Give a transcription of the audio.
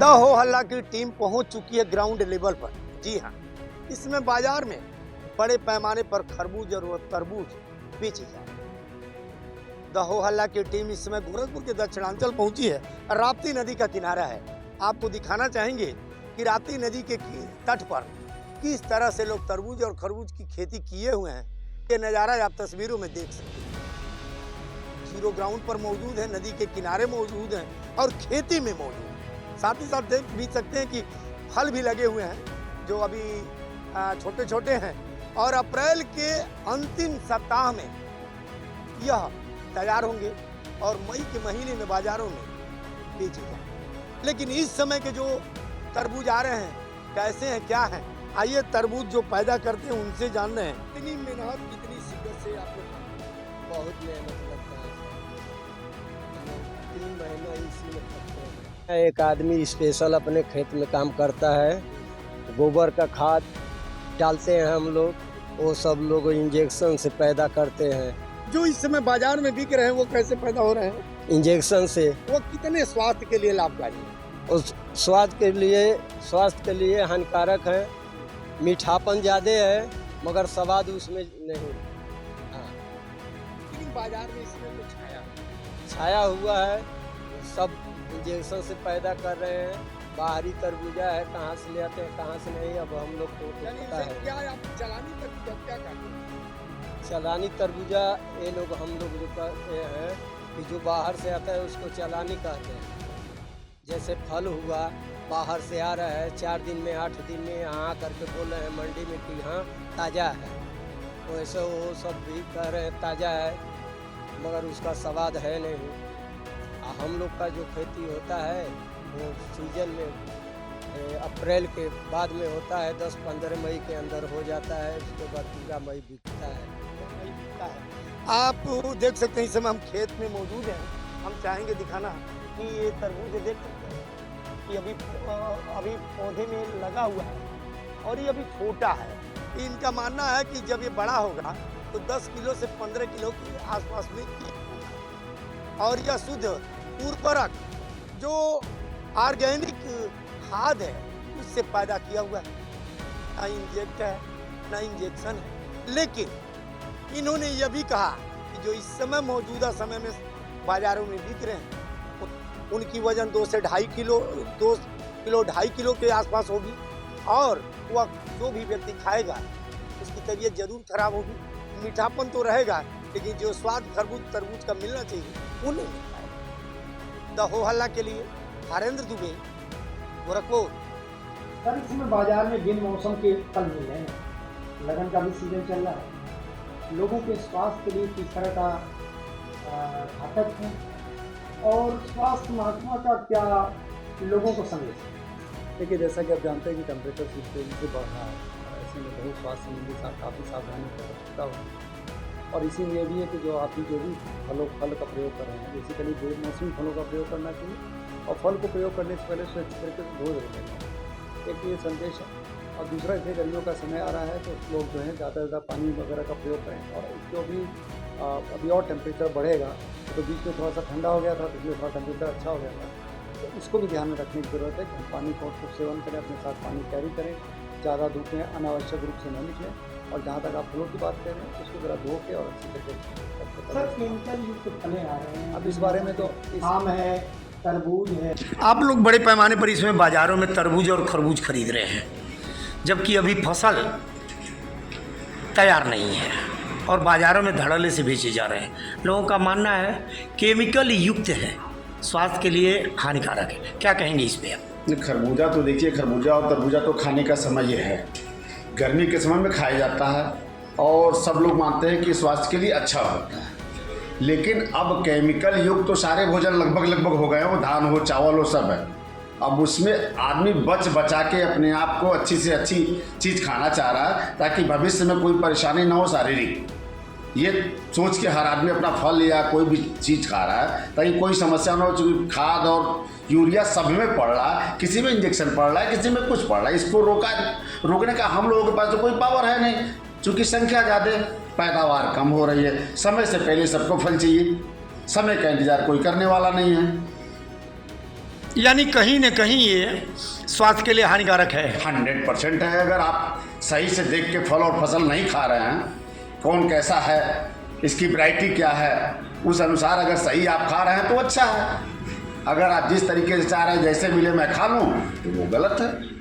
The हो हल्ला की टीम पहुंच चुकी है ग्राउंड लेवल पर। जी हाँ, इसमें बाजार में बड़े पैमाने पर खरबूज और तरबूज बेचे जा रहे हैं। द हो हल्ला की टीम इस समय गोरखपुर के दक्षिणांचल पहुंची है। राप्ती नदी का किनारा है। आपको दिखाना चाहेंगे कि राप्ती नदी के तट पर किस तरह से लोग तरबूज और खरबूज की खेती किए हुए हैं। ये नज़ारा आप तस्वीरों में देख सकते हैं। जीरो ग्राउंड पर मौजूद है, नदी के किनारे मौजूद हैं और खेती में मौजूद है। साथ ही साथ देख भी सकते हैं कि फल भी लगे हुए हैं जो अभी छोटे छोटे हैं और अप्रैल के अंतिम सप्ताह में यह तैयार होंगे और मई के महीने में बाजारों में बेचे जाएंगे। लेकिन इस समय के जो तरबूज आ रहे हैं कैसे हैं, क्या हैं, आइए तरबूज जो पैदा करते हैं उनसे जान रहे हैं। कितनी मेहनत, कितनी शिद्दत से आप लोग? बहुत मेहनत लगता है, 3 महीना इसी में लगता है। एक आदमी स्पेशल अपने खेत में काम करता है, गोबर का खाद डालते हैं हम लोग, वो सब लोग इंजेक्शन से पैदा करते हैं। जो इस समय बाजार में बिक रहे हैं वो कैसे पैदा हो रहे हैं? इंजेक्शन से। वो कितने स्वास्थ्य के लिए लाभकारी है? उस स्वास्थ्य के लिए हानिकारक है। मीठापन ज़्यादा है मगर स्वाद उसमें नहीं। हाँ, लेकिन बाजार में इसमें तो छाया हुआ है, सब इंजेक्शन से पैदा कर रहे हैं। बाहरी तरबूजा है, कहाँ से ले आते हैं कहाँ से नहीं, अब हम लोग को पता है। क्या आप चलानी तरबूजा क्या कहते हैं? चलानी तरबूजा ये लोग हम लोग जो कहते हैं कि जो बाहर से आता है उसको चलानी कहते हैं। जैसे फल हुआ बाहर से आ रहा है, 4 दिन में 8 दिन में यहाँ करके बोल रहे हैं मंडी में कि हाँ ताज़ा है, वैसे वो सब भी कह रहे हैं ताज़ा है मगर उसका स्वाद है नहीं। हम लोग का जो खेती होता है वो सीजन में अप्रैल के बाद में होता है, 10-15 मई के अंदर हो जाता है, उसके बाद पूरा मई बिकता है। आप देख सकते हैं इस समय हम खेत में मौजूद हैं। हम चाहेंगे दिखाना कि ये तरबूज देख सकते हैं कि अभी पौधे में लगा हुआ है और ये अभी छोटा है। इनका मानना है कि जब ये बड़ा होगा तो 10 किलो से 15 किलो के आसपास में होगा और यह शुद्ध उर्वरक जो ऑर्गेनिक खाद है उससे पैदा किया हुआ है। ना इंजेक्ट है ना इंजेक्शन है। लेकिन इन्होंने यह भी कहा कि जो इस समय मौजूदा समय में बाजारों में बिक रहे हैं उनकी वजन 2 से 2.5 किलो 2.5 किलो के आसपास होगी और वह जो भी व्यक्ति खाएगा उसकी तबीयत जरूर खराब होगी। मीठापन तो रहेगा लेकिन जो स्वाद खरबूज तरबूज का मिलना चाहिए वो नहीं मिल पाएगा। द हो हल्ला के लिए हरेंद्र दुबे, गोरखपुर। सर इस समय बाजार में बिन मौसम के फल मिल रहे हैं, लगन का भी सीजन चल रहा है, लोगों के स्वास्थ्य के लिए किस तरह का घातक है और स्वास्थ्य महकमा का क्या लोगों को संदेश है? देखिए जैसा कि आप जानते हैं कि टेम्परेचर इस तेजी से बढ़ रहा है, ऐसे में बहुत स्वास्थ्य संबंधी काफ़ी सावधानी की आवश्यकता होगी। और इसी में ये भी है कि जो आप भी जो भी फल का प्रयोग कर रहे हैं बेसिकली बेमौसमी फलों का प्रयोग करना चाहिए और फल को प्रयोग करने से पहले उसे अच्छी तरीके से धो देना। एक ये संदेश है। और दूसरा इसलिए गर्मियों का समय आ रहा है तो लोग जो है ज़्यादा से ज़्यादा पानी वगैरह का प्रयोग करें। और जो भी अभी और टेम्परेचर बढ़ेगा तो बीच में थोड़ा सा ठंडा हो गया था, बीच में थोड़ा टेम्परेचर अच्छा हो गया था, तो इसको भी ध्यान में रखने की ज़रूरत है कि हम पानी का खूब सेवन करें, अपने साथ पानी कैरी करें, ज़्यादा धूप में अनावश्यक रूप से न निकलें। और जहाँ तक आप फलों की बात कर रहे हैं उसको ज़रा धो के और अच्छी तरीके से। सर केमिकल युक्त फलें आ रहे हैं, अब इस बारे में तो आम है, तरबूज है। आप लोग बड़े पैमाने पर इसमें बाजारों में तरबूज और खरबूज खरीद रहे हैं जबकि अभी फसल तैयार नहीं है और बाजारों में धड़ल्ले से बेचे जा रहे हैं। लोगों का मानना है केमिकल युक्त है, स्वास्थ्य के लिए हानिकारक है। क्या कहेंगे इस पे आप? खरबूजा तो देखिए, खरबूजा और तरबूजा तो खाने का समय ये है, गर्मी के समय में खाया जाता है और सब लोग मानते हैं कि स्वास्थ्य के लिए अच्छा होता है। लेकिन अब केमिकल युक्त तो सारे भोजन लगभग हो गए, वो धान हो चावल हो सब है। अब उसमें आदमी बचा के अपने आप को अच्छी से अच्छी चीज़ खाना चाह रहा है ताकि भविष्य में कोई परेशानी ना हो शारीरिक। ये सोच के हर आदमी अपना फल या कोई भी चीज़ खा रहा है ताकि कोई समस्या ना हो। चूँकि खाद और यूरिया सब में पड़ रहा है, किसी में इंजेक्शन पड़ रहा है, किसी में कुछ पड़ रहा है। इसको रोकने का हम लोगों के पास तो कोई पावर है नहीं, चूँकि संख्या ज़्यादा, पैदावार कम हो रही है। समय से पहले सबको फल चाहिए, समय का इंतज़ार कोई करने वाला नहीं है। यानी कहीं न कहीं ये स्वास्थ्य के लिए हानिकारक है। 100% है। अगर आप सही से देख के फल और फसल नहीं खा रहे हैं, कौन कैसा है, इसकी वैरायटी क्या है, उस अनुसार अगर सही आप खा रहे हैं तो अच्छा है। अगर आप जिस तरीके से चाह रहे हैं जैसे मिले मैं खा लूँ तो वो गलत है।